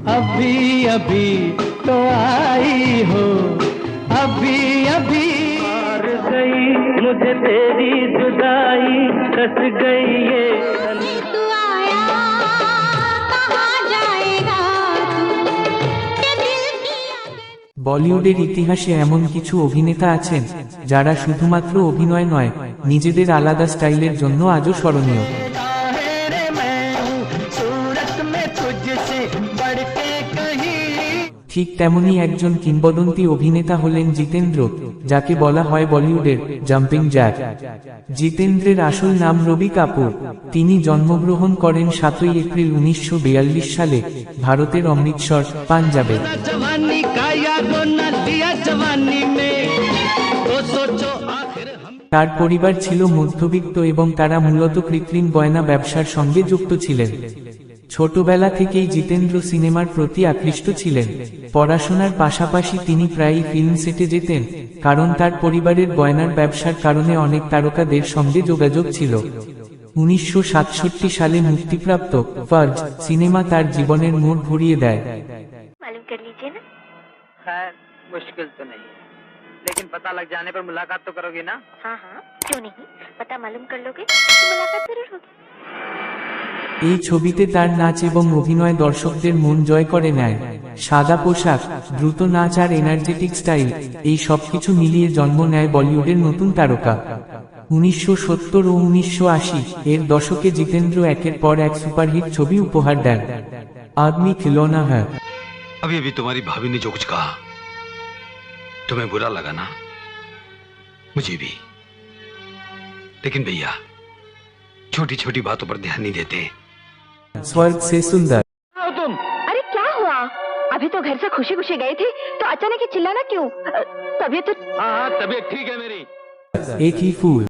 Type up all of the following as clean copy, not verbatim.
अभी अभी तो आई हो, अभी अभी हार गई मुझे तेरी जुदाई, रस गई ये तू आया कहाँ जाएगा तू, ये दिल की বলিউডের ইতিহাসে এমন কিছু অভিনেতা আছেন যারা শুধুমাত্র অভিনয় নয়, নিজেদের আলাদা স্টাইলের জন্য আজও স্মরণীয়। ঠিক তেমনই একজন কিংবদন্তি অভিনেতা হলেন জিতেন্দ্র, যাকে বলা হয় বলিউডের জাম্পিং জ্যাক। জিতেন্দ্রের আসল নাম রবি কাপুর। তিনি জন্মগ্রহণ করেন 7 এপ্রিল 1942 সালে ভারতের অমৃতসর, পাঞ্জাবে। তার পরিবার ছিল মধ্যবিত্ত এবং তারা মূলত কৃত্রিম গয়না ব্যবসার সঙ্গে যুক্ত ছিলেন। ছোটবেলা থেকেই জিতেন্দ্র সিনেমার প্রতি আকৃষ্ট ছিলেন। পড়াশোনার পাশাপাশি তিনি প্রায়ই ফিল্ম সেটে যেতেন, কারণ তার পরিবারের গয়নার ব্যবসার কারণে অনেক তারকাদের সঙ্গে যোগাযোগ ছিল। 1967 সালে মুক্তিপ্রাপ্ত ফর্জ সিনেমা তার জীবনের মোড় ঘুরিয়ে দেয়। मालूम कर लीजिए ना। खैर मुश्किल तो नहीं है, लेकिन पता लग जाने पर मुलाकात तो करोगे ना? हाँ हाँ क्यों नहीं, पता मालूम कर लोगे तो मुलाकात जरूर होगी। এই ছবিতে তার নাচ এবং অভিনয় দর্শকদের মন জয় করে নেয়। সাদা পোশাক, দ্রুত নাচ আর এনার্জেটিক স্টাইল, এই সবকিছু মিলিয়ে জন্ম নেয় বলিউডের নতুন তারকা। 1970 ও 1980 এর দশকে জিতেন্দ্র একের পর এক সুপারহিট ছবি উপহার দেন। আদমি খিলৌনা হ্যায়। अभी अभी तुम्हारी भाभी ने जो कुछ कहा तुम्हें बुरा लगा ना? मुझे भी, लेकिन भैया छोटी छोटी बातों पर ध्यान नहीं देते। स्वर्ग से सुंदर। तुम अरे क्या हुआ, अभी तो घर से खुशी खुशी गए थे तो अचानक ही चिल्लाना क्यों? तबीयत तो हाँ तबीयत ठीक है मेरी। एक ही फूल।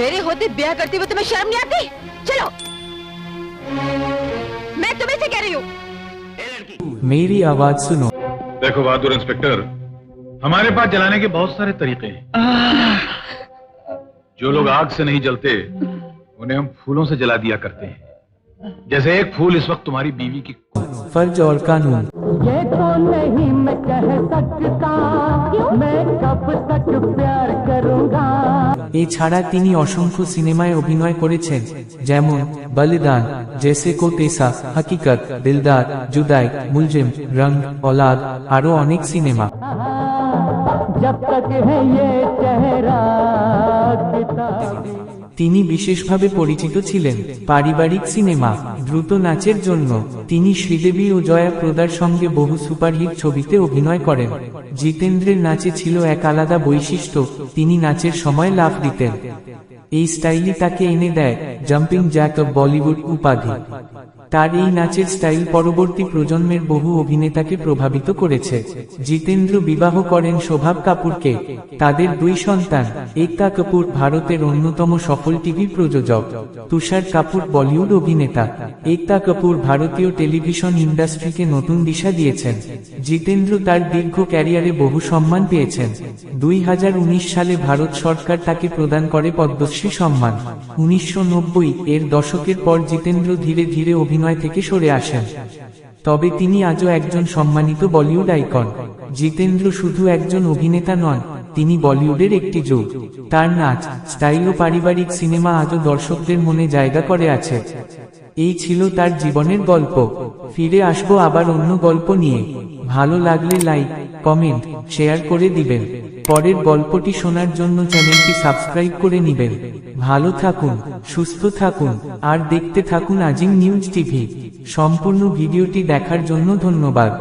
मेरे होते ब्याह करते हुए तुम्हें शर्म नहीं आती? चलो, मैं तुम्हें से कह रही हूँ। मेरी आवाज सुनो। देखो बहादुर इंस्पेक्टर, हमारे पास जलाने के बहुत सारे तरीके हैं। जो लोग आग से नहीं जलते उन्हें हम फूलों से जला दिया करते हैं। जैसे एक फूल इस वक्त तुम्हारी बीवी की। फर्ज और कानून। ये तो नहीं मैं कह सकता, मैं कब तक प्यार करूंगा। এছাড়া তিনি অসংখ্য সিনেমায় অভিনয় করেছেন, যেমন বলিদান, জैसे को तेसा, हकीकत, दिलदार, जुदाई, मुलजिम, रंग, औलाद, আরো অনেক সিনেমা। जब तक है ये चेहरा তিনি বিশেষভাবে পরিচিত ছিলেন পারিবারিক সিনেমা, দ্রুত নাচের জন্য। তিনি শ্রীদেবী ও জয়া প্রদার সঙ্গে বহু সুপারহিট ছবিতে অভিনয় করেন। জিতেন্দ্রের নাচে ছিল এক আলাদা বৈশিষ্ট্য, তিনি নাচের সময় লাফ দিতেন। এই স্টাইলই তাকে এনে দেয় জাম্পিং জ্যাক অব বলিউড উপাধি। তার এই নাচের স্টাইল পরবর্তী প্রজন্মের বহু অভিনেতাকে প্রভাবিত করেছে। জিতেন্দ্র বিবাহ করেন শোভাব কাপুরকে। তাদের 2 সন্তান, একতা কাপুর ভারতের অন্যতম সফল টিভি প্রযোজক, তুষার কাপুর বলিউড অভিনেতা। একতা কাপুর ভারতীয় টেলিভিশন ইন্ডাস্ট্রিকে নতুন দিশা দিয়েছেন। জিতেন্দ্র তার দীর্ঘ ক্যারিয়ারে বহু সম্মান পেয়েছেন। 2019 সালে ভারত সরকার তাকে প্রদান করে পদ্মশ্রী সম্মান। 1990 এর দশকের পর জিতেন্দ্র ধীরে ধীরে অভিনয় থেকে সরে আসেন, তবে তিনি আজও একজন সম্মানিত বলিউড আইকন। জিতেন্দ্র শুধু একজন অভিনেতা নন, তিনি বলিউডের একটি যুগ। তার নাচ, স্টাইল ও পারিবারিক সিনেমা আজও দর্শকদের মনে জায়গা করে আছে। এই ছিল তার জীবনের গল্প। ফিরে আসবো আবার অন্য গল্প নিয়ে। ভালো লাগলে লাইক, কমেন্ট, শেয়ার করে দিবেন। পরের গল্পটি শোনার জন্য চ্যানেলটি সাবস্ক্রাইব করে নিবেন। ভালো থাকুন, সুস্থ থাকুন আর দেখতে থাকুন আজিং নিউজ টিভি। সম্পূর্ণ ভিডিওটি দেখার জন্য ধন্যবাদ।